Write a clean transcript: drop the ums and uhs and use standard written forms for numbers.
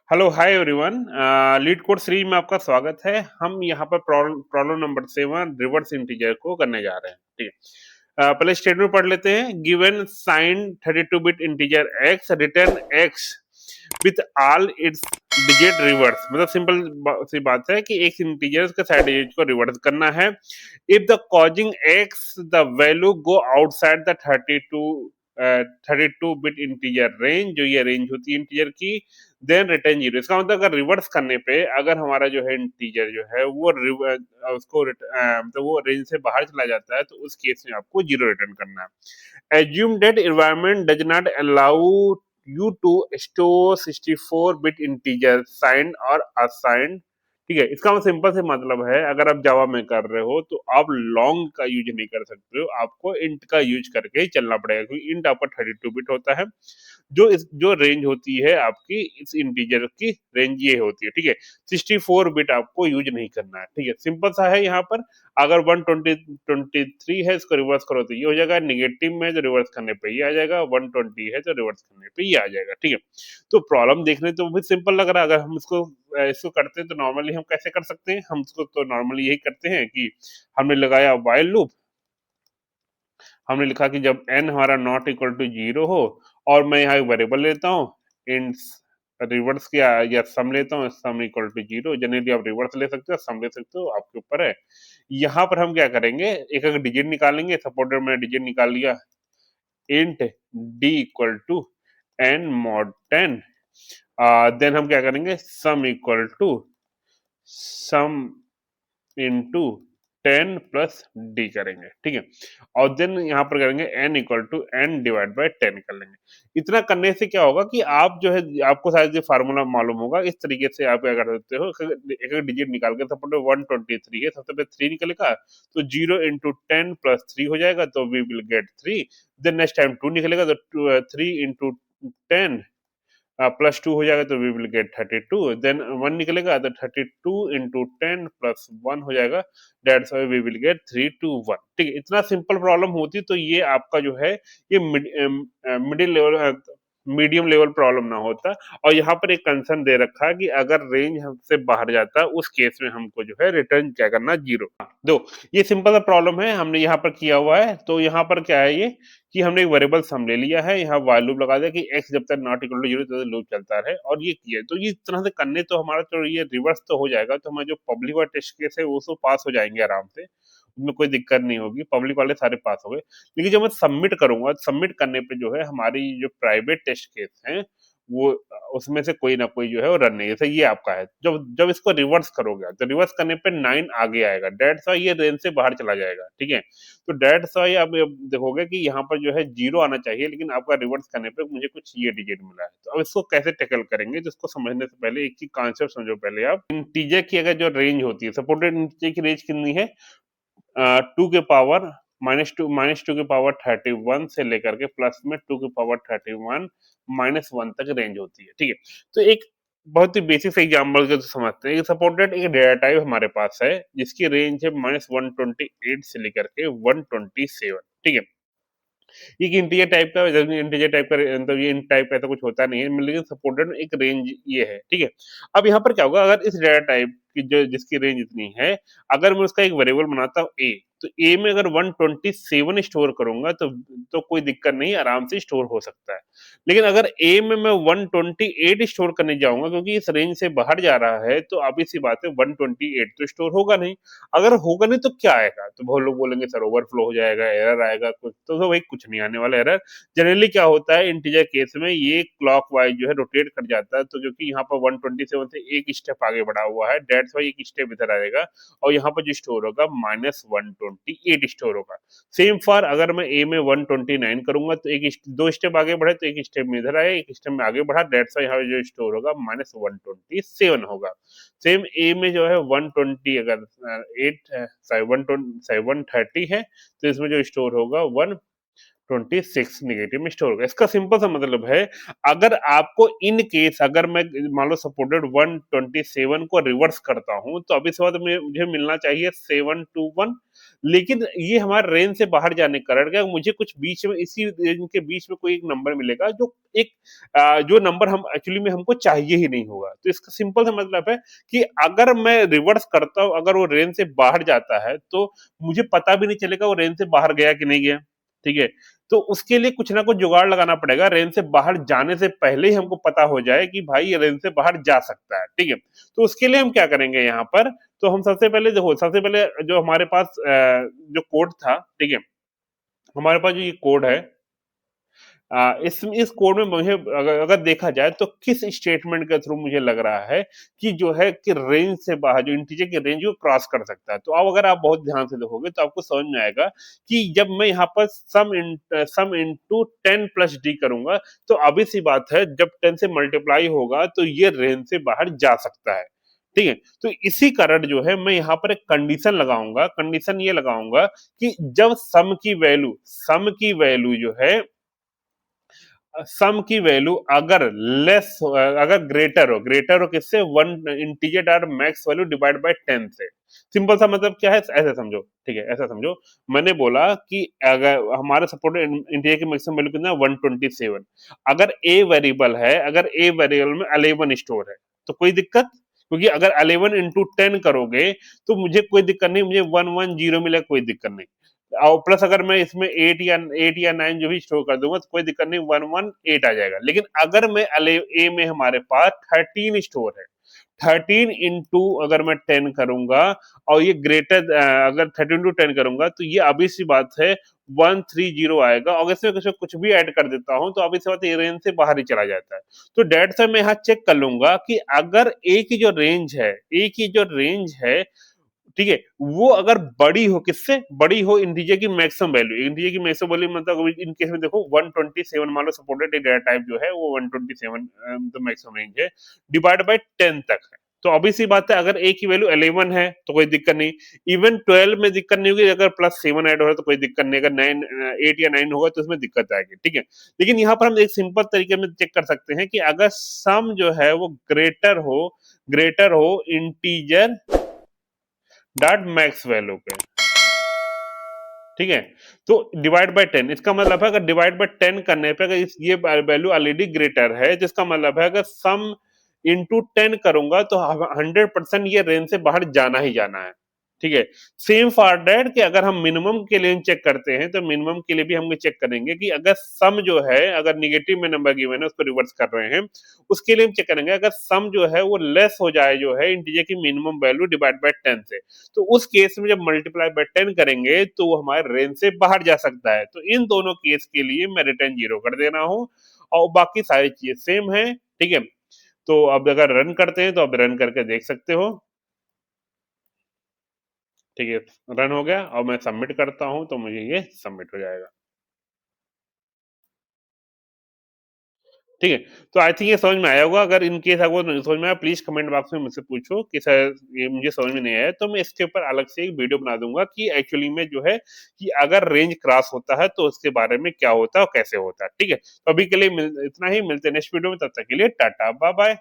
Hello hi everyone. Leet code 3 में आपका स्वागत है। हम यहाँ पर प्रॉब्लम नंबर 7 रिवर्स इंटीजर को करने जा रहे हैं। ठीक है, पहले स्टेटमेंट पढ़ लेते हैं। Given sign 32 bit integer x return x with all its digit reverse. मतलब सिंपल सी बात है कि एक इंटीजर के साइड डिजिट को रिवर्स करना है। If the causing x the value go outside the 32 bit integer range, जो ये रेंज होती है इंटीजर की, देन रिटर्न जीरो। इसका मतलब अगर रिवर्स करने पे अगर हमारा जो है इंटीजर जो है वो उसको मतलब वो रेंज से बाहर चला जाता है, तो उस केस में आपको जीरो रिटर्न करना है। Assume that environment does not allow you to store 64 bit integer signed और असाइंड। ठीक है, इसका सिंपल से मतलब है, अगर आप जावा में कर रहे हो तो आप लॉन्ग का यूज नहीं कर सकते हो, आपको इंट का यूज करके ही चलना पड़ेगा, क्योंकि इंट आपका 32 बिट होता है। जो रेंज होती है आपकी इस इंटीजर की रेंज ये होती है। ठीक है, 64 बिट आपको यूज नहीं करना है। ठीक है, सिंपल सा है। यहाँ पर अगर 123 है, इसको रिवर्स करो तो ये हो जाएगा। निगेटिव में तो रिवर्स करने पे ये आ जाएगा, 120 है तो रिवर्स करने पे ये आ जाएगा। ठीक है, तो प्रॉब्लम देखने तो भी सिंपल लग रहा है। अगर हम इसको करते हैं तो नॉर्मली हम कैसे कर सकते हैं? हम इसको तो नॉर्मली यही करते हैं कि हमने लगाया व्हाइल लूप। हमने लिखा कि जब n हमारा नॉट इक्वल टू 0 हो, और मैं यहाँ एक वेरिएबल लेता हूँ इन रिवर्स किया या सम लेता हूँ, सम इक्वल टू 0। जनरली आप रिवर्स ले सकते हो, सम ले सकते हो, आपके ऊपर है। यहाँ पर हम क्या करेंगे, एक एक डिजिट निकालेंगे। सपोर्टेड मैंने डिजिट निकाल लिया, int d equal to n mod 10। Then हम क्या करेंगे, sum equal to sum into 10 plus D करेंगे। ठीक है, और देन यहाँ पर करेंगे n equal to n divide by 10 कर लेंगे। इतना करने से क्या होगा कि आप जो है, आपको शायद ये फार्मूला मालूम होगा। इस तरीके से आप क्या कर सकते हो, एक एक डिजिट निकाल के, सपोज 123 है, सबसे पहले 3 निकलेगा तो 0 इंटू 10 प्लस 3 हो जाएगा, तो we will get 3। Then next time 2 निकलेगा तो 3 इंटू 10 प्लस 2 हो जाएगा, तो वी विल गेट 32। देन 1 निकलेगा तो 32 इंटू 10 प्लस 1 हो जाएगा, that's why we will get 321। ठीक है, इतना सिंपल प्रॉब्लम होती तो ये आपका जो है ये middle level medium level problem ना होता। और यहाँ पर एक कंसर्न दे रखा है कि अगर रेंज हमसे बाहर जाता है, उस केस में हमको जो है रिटर्न क्या करना, जीरो। दो, ये सिंपल सा प्रॉब्लम है, हमने यहाँ पर किया हुआ है। तो यहाँ पर क्या है, ये कि हमने एक वेरिएबल सम ले लिया है, यहाँ वाइल लूप लगा दिया कि x जब तक नॉट इक्वल टू 0 तब तक लूप चलता रहे, और ये किया। तो ये इस तरह से करने तो हमारा तो ये रिवर्स तो हो जाएगा, तो हमारे जो पब्लिक वाले टेस्ट केस है वो तो पास हो जाएंगे आराम से, उनमें कोई दिक्कत नहीं होगी, पब्लिक वाले सारे पास हो गए। लेकिन जब मैं सबमिट करूंगा, सबमिट करने पे जो है हमारी जो प्राइवेट टेस्ट केस हैं वो उसमें से कोई ना कोई जो है वो रन नहीं। जैसे ये आपका है, जब जब इसको रिवर्स करोगे तो रिवर्स करने पे 9 आगे आएगा, डेट्स वाई ये रेंज से बाहर चला जाएगा। ठीक है, तो डेट्स वाई आप देखोगे कि यहाँ पर जो है 0 आना चाहिए, लेकिन आपका रिवर्स करने पे मुझे कुछ ये डिजिट मिला है। तो अब इसको कैसे टैकल करेंगे, तो इसको समझने से पहले एक चीज कॉन्सेप्ट समझो पहले आप। इंटीजर की अगर जो रेंज होती है, सपोर्टेड इंटीजर की रेंज कितनी है, 2 के पावर -2 के पावर 31 से लेकर के प्लस में 2 के पावर 31 -1 तक रेंज होती है। ठीक है, तो एक बहुत ही बेसिक एग्जाम्पल के समझते हैं। सपोर्टेड एक डेटा टाइप हमारे पास है जिसकी रेंज है -128 से लेकर के 127। ठीक है, ये इंटीजर टाइप का, इंटीजर टाइप का मतलब ये इन टाइप का ऐसा कुछ होता नहीं है, लेकिन सपोर्टेड एक रेंज ये है। ठीक है, अब यहाँ पर क्या होगा, अगर इस डेटा टाइप की जो जिसकी रेंज इतनी है, अगर मैं उसका एक वेरिएबल बनाता हूँ ए, तो ए में अगर 127 स्टोर करूंगा तो कोई दिक्कत नहीं, आराम से स्टोर हो सकता है। लेकिन अगर ए में मैं 128 स्टोर करने जाऊंगा, क्योंकि इस रेंज से बाहर जा रहा है, तो ऑब्वियस सी बात है 128 तो स्टोर होगा नहीं। अगर होगा नहीं तो क्या आएगा, तो बहुत लोग बोलेंगे सर ओवरफ्लो हो जाएगा, एरर आएगा कुछ, तो भाई कुछ नहीं आने वाला एरर। जनरली क्या होता है इंटीजर केस में, ये क्लॉक वाइज जो है रोटेट कर जाता है, तो जो कि यहाँ पर 127 से एक स्टेप आगे बढ़ा हुआ है, डेट्स वाई एक स्टेप इधर आएगा, और यहाँ पर जो स्टोर होगा -128 स्टोर होगा। सेम फॉर अगर मैं ए में 129 करूंगा, तो एक दो स्टेप आगे बढ़े तो एक स्टेप में इधर आए, एक स्टेप में आगे बढ़ा, डेट्स वाई यहाँ जो स्टोर होगा -127 होगा। सेम ए में जो है 120 अगर 130 है, तो इसमें जो स्टोर होगा 126 नेगेटिव में स्टोर होगा। इसका सिंपल सा मतलब है, अगर आपको इन केस अगर मैं मान लो सपोर्टेड 127 को रिवर्स करता हूं, तो अभी से बाद मुझे मिलना चाहिए 721। लेकिन ये हमारे रेंज से बाहर जाने के कारण क्या मुझे कुछ बीच में इसी रेंज के बीच में कोई एक नंबर मिलेगा जो एक जो नंबर हम एक्चुअली में हमको चाहिए ही नहीं होगा। तो इसका सिंपल सा मतलब है कि अगर मैं रिवर्स करता हूँ, अगर वो रेंज से बाहर जाता है तो मुझे पता भी नहीं चलेगा वो रेंज से बाहर गया कि नहीं गया। ठीक है, तो उसके लिए कुछ ना कुछ जुगाड़ लगाना पड़ेगा, रेंज से बाहर जाने से पहले ही हमको पता हो जाए कि भाई ये रेंज से बाहर जा सकता है। ठीक है, तो उसके लिए हम क्या करेंगे यहाँ पर, तो हम सबसे पहले देखो, सबसे पहले जो हमारे पास जो कोड था, ठीक है, हमारे पास जो ये कोड है, इस कोड में मुझे अगर देखा जाए तो किस स्टेटमेंट के थ्रू मुझे लग रहा है कि जो है कि रेंज से बाहर जो इंटीजर की रेंज को क्रॉस कर सकता है। तो अब अगर आप बहुत ध्यान से देखोगे तो आपको समझ में आएगा कि जब मैं यहाँ पर सम इनटू 10 प्लस डी करूंगा तो अभी सी बात है, जब 10 से मल्टीप्लाई होगा तो ये रेंज से बाहर जा सकता है। ठीक है, तो इसी कारण जो है मैं यहाँ पर एक कंडीशन लगाऊंगा, कंडीशन ये लगाऊंगा कि जब सम की वैल्यू जो है, सम की वैल्यू अगर अगर ग्रेटर हो किससे, one integer dot max value divide by 10 से। सिंपल सा मतलब क्या है, ऐसे समझो। ठीक है, ऐसा समझो, मैंने बोला कि अगर हमारे सपोर्टेड इंटीजर की मैक्सिमम वैल्यू कितना है 127, अगर ए वेरिएबल है, अगर ए वेरिएबल में 11 स्टोर है तो कोई दिक्कत, क्योंकि अगर 11 इंटू 10 करोगे तो मुझे कोई दिक्कत नहीं, मुझे 110 मिलेगा, कोई दिक्कत नहीं। और प्लस अगर मैं इसमें 8 या 9 जो भी स्टोर कर दूंगा तो कोई दिक्कत नहीं, 118 आ जाएगा। लेकिन अगर मैं ए में हमारे पास 13 स्टोर है, 13 इंटू अगर मैं 10 करूंगा और ये ग्रेटर, अगर 13 इंटू 10 करूंगा तो ये अभी सी बात है 130 आएगा, और इसमें कुछ भी ऐड कर देता हूं तो अभी सी बात है ये रेंज से बाहर ही चला जाता है। तो डेट से मैं यहाँ चेक कर लूंगा कि अगर ए की जो रेंज है, ए की जो रेंज है, ठीक है, वो अगर बड़ी हो, किससे बड़ी हो, इंटीजर की मैक्सिमम वैल्यू, इंटीजर की मैक्सिमम वैल्यू मतलब इन केस में देखो 127 मान लो सपोर्टेड डेटा टाइप जो है वो 127 तो मैक्सिमम रेंज है, डिवाइड बाय 10 तक है। तो ऑब्वियस सी बात है, अगर ए की वैल्यू 11 है तो कोई दिक्कत नहीं, इवन 12 में दिक्कत नहीं होगी, अगर प्लस 7 ऐड हो रहा है तो कोई दिक्कत नहीं, अगर 8 या 9 होगा तो उसमें दिक्कत आएगी। ठीक है, लेकिन यहाँ पर हम एक सिंपल तरीके में चेक कर सकते हैं कि अगर सम जो है वो ग्रेटर हो इंटीजर डॉट मैक्स वैल्यू पे। ठीक है, तो डिवाइड बाय 10, इसका मतलब है अगर डिवाइड बाय 10 करने पे अगर ये वैल्यू ऑलरेडी ग्रेटर है, जिसका मतलब है अगर सम इंटू 10 करूंगा तो 100% ये रेंज से बाहर जाना ही जाना है। ठीक है, सेम फॉर दैट कि अगर हम मिनिमम के लिए चेक करते हैं तो मिनिमम के लिए भी हम चेक करेंगे कि अगर सम जो है, अगर निगेटिव में नंबर गिवन है उसको रिवर्स कर रहे हैं, उसके लिए हम चेक करेंगे अगर सम जो है वो लेस हो जाए जो है इंटीजर की मिनिमम वैल्यू डिवाइड बाय 10 से, तो उस केस में जब मल्टीप्लाई बाय 10 करेंगे तो वो हमारे रेंज से बाहर जा सकता है। तो इन दोनों केस के लिए मैं रिटर्न 0 कर दे रहा हूँ, और बाकी सारी चीजें सेम है। ठीक है, तो अब अगर रन करते हैं तो अब रन करके देख सकते हो। ठीक है, रन हो गया और मैं सबमिट करता हूं तो मुझे ये सबमिट हो जाएगा। ठीक है, तो आई थिंक ये समझ में आया होगा। अगर इन केस आपको नहीं समझ में आया प्लीज कमेंट बॉक्स में मुझसे पूछो कि सर ये मुझे समझ में नहीं आया, तो मैं इसके ऊपर अलग से एक वीडियो बना दूंगा कि एक्चुअली में जो है कि अगर रेंज क्रॉस होता है तो उसके बारे में क्या होता है और कैसे होता है। ठीक है, तो अभी के लिए इतना ही, मिलते हैं नेक्स्ट वीडियो में, तब तक के लिए टाटा बाय बाय।